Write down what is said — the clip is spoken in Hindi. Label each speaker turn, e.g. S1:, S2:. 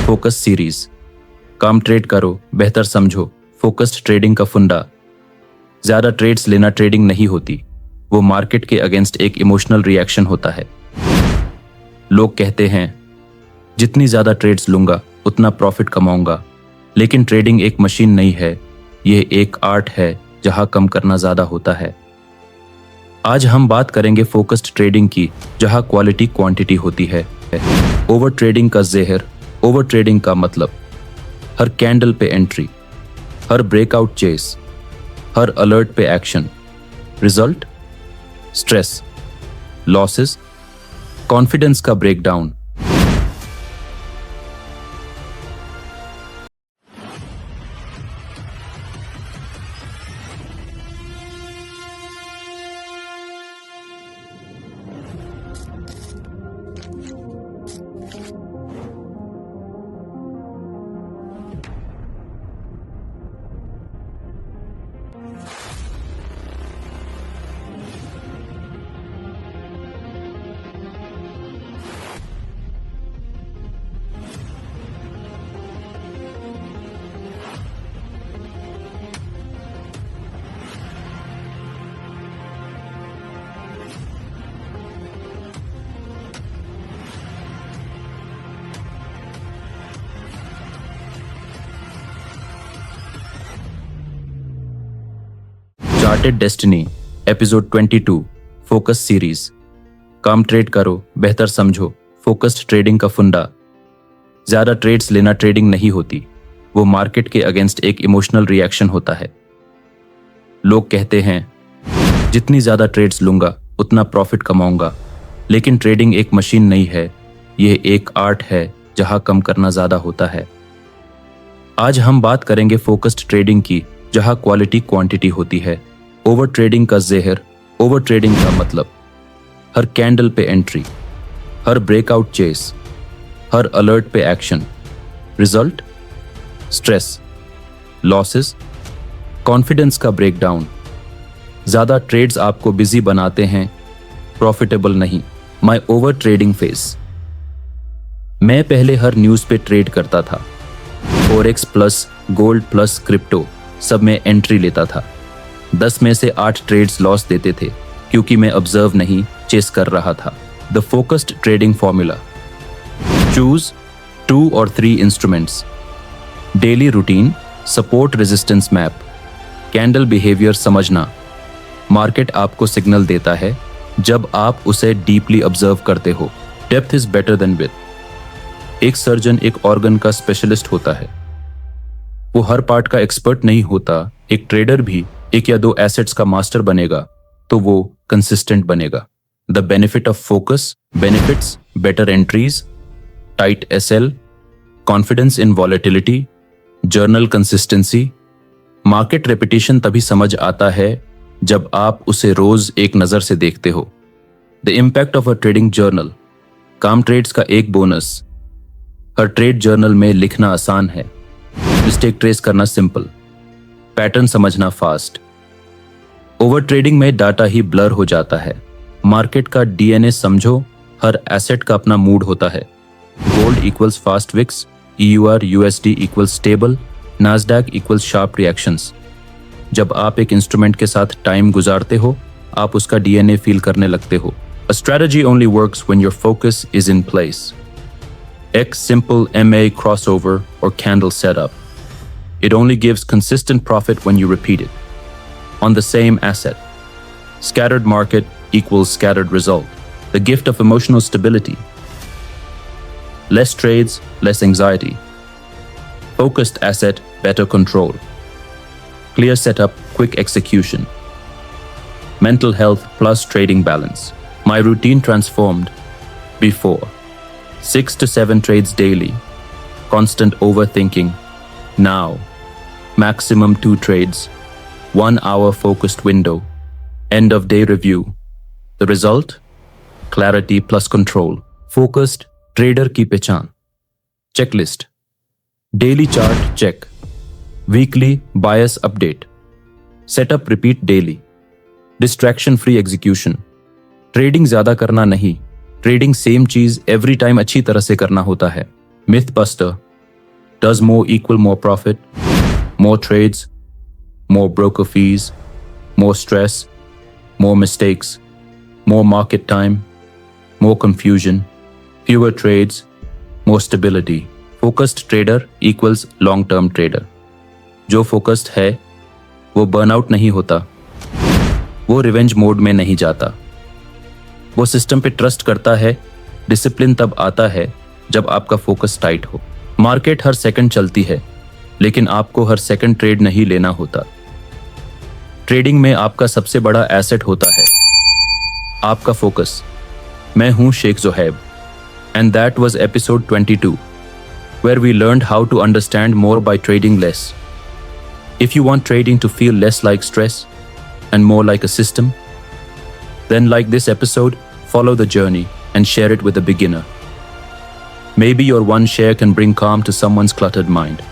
S1: Focus series. काम ट्रेड करो, बेहतर समझो, फोकस्ड ट्रेडिंग का फंडा। ज्यादा ट्रेड्स लेना ट्रेडिंग नहीं होती, वो मार्केट के अगेंस्ट एक इमोशनल रिएक्शन होता है। लोग कहते हैं जितनी ज्यादा ट्रेड्स लूंगा उतना प्रॉफिट कमाऊंगा, लेकिन ट्रेडिंग एक मशीन नहीं है, यह एक आर्ट है जहां कम करना ज्यादा होता है। आज हम बात करेंगे फोकस्ड ट्रेडिंग की, जहां क्वालिटी क्वांटिटी होती है। ओवर ट्रेडिंग का जहर। ओवर ट्रेडिंग का मतलब हर कैंडल पे एंट्री, हर ब्रेकआउट चेस, हर अलर्ट पे action. Result stress, losses, confidence का breakdown. Charted destiny episode 22 focus series. काम ट्रेड करो, बेहतर समझो, फोकस्ड ट्रेडिंग का फंडा। ज्यादा ट्रेड्स लेना ट्रेडिंग नहीं होती, वो मार्केट के अगेंस्ट एक इमोशनल रिएक्शन होता है। लोग कहते हैं जितनी ज्यादा ट्रेड्स लूंगा उतना प्रॉफिट कमाऊंगा, लेकिन ट्रेडिंग एक मशीन नहीं है, यह एक आर्ट है जहां कम करना ज्यादा होता है। आज हम बात करेंगे फोकस्ड ट्रेडिंग की, जहां क्वालिटी क्वांटिटी होती है। ओवर ट्रेडिंग का जहर। ओवर ट्रेडिंग का मतलब हर कैंडल पे एंट्री, हर ब्रेकआउट चेस, हर अलर्ट पे action. Result stress, losses, confidence का ब्रेकडाउन। ज्यादा ट्रेड्स आपको बिजी बनाते हैं, प्रॉफिटेबल नहीं। My over trading face. मैं पहले हर न्यूज़ पे ट्रेड करता था, forex plus gold plus crypto, सब में एंट्री लेता था। 10 में से 8 ट्रेड्स लॉस देते थे, क्योंकि मैं ऑब्जर्व नहीं चेस कर रहा था। The focused trading formula. Choose 2 और 3 instruments. Daily routine, support resistance map, candle behaviour समझना। मार्केट आपको सिग्नल देता है जब आप उसे डीपली ऑब्जर्व करते हो। Depth is better than width. एक सर्जन एक ऑर्गन का स्पेशलिस्ट होता है, वो हर पार्ट का एक्सपर्ट नहीं होता। एक ट्रेडर भी 1 या 2 एसेट्स का मास्टर बनेगा तो वो कंसिस्टेंट बनेगा। The benefit of focus. Benefits better entries, tight SL, confidence in volatility, journal consistency. Market repetition तभी समझ आता है जब आप उसे रोज एक नजर से देखते हो। The impact of a trading journal. काम ट्रेड्स का एक बोनस, हर ट्रेड जर्नल में लिखना आसान है, मिस्टेक ट्रेस करना सिंपल, पैटर्न समझना फास्ट। ओवर ट्रेडिंग में डाटा ही ब्लर हो जाता है। मार्केट का डीएनए समझो, हर एसेट का अपना मूड होता है। Gold equals fast wicks, EUR USD equals stable, Nasdaq equals sharp reactions. जब आप एक इंस्ट्रूमेंट के साथ टाइम गुजारते हो, आप उसका डीएनए फील करने लगते हो। A strategy only works when your focus is in place. X simple MA crossover or candle setup. It only gives consistent profit when you repeat it. On the same asset. Scattered market equals scattered result. The gift of emotional stability. Less trades, less anxiety. Focused asset, better control. Clear setup, quick execution. Mental health plus trading balance. My routine transformed. Before 6 to 7 trades daily, constant overthinking. Now, maximum 2 trades, 1 hour focused window, end of day review. The result? Clarity plus control. Focused trader की पहचान. Checklist. Daily chart check. Weekly bias update. Setup repeat daily. Distraction free execution. Trading ज्यादा करना नहीं, ट्रेडिंग सेम चीज एवरी टाइम अच्छी तरह से करना होता है। Myth buster, Does more equal more profit? More trades? More broker fees? More stress? More mistakes? More market time? More confusion? Fewer trades? More stability? Focused trader equals long-term trader. जो फोकस्ड है वो बर्नआउट नहीं होता, वो रिवेंज मोड में नहीं जाता, वो सिस्टम पे ट्रस्ट करता है। डिसिप्लिन तब आता है जब आपका फोकस टाइट हो। मार्केट हर सेकंड चलती है, लेकिन आपको हर सेकंड ट्रेड नहीं लेना होता। ट्रेडिंग में आपका सबसे बड़ा एसेट होता है आपका फोकस। मैं हूं Sheikh Zoheb, and that was episode 22, where we learned how to understand more by trading less. If you want trading to feel less like stress and more like a system, then like this episode, follow the journey and share it with a beginner. Maybe your one share can bring calm to someone's cluttered mind.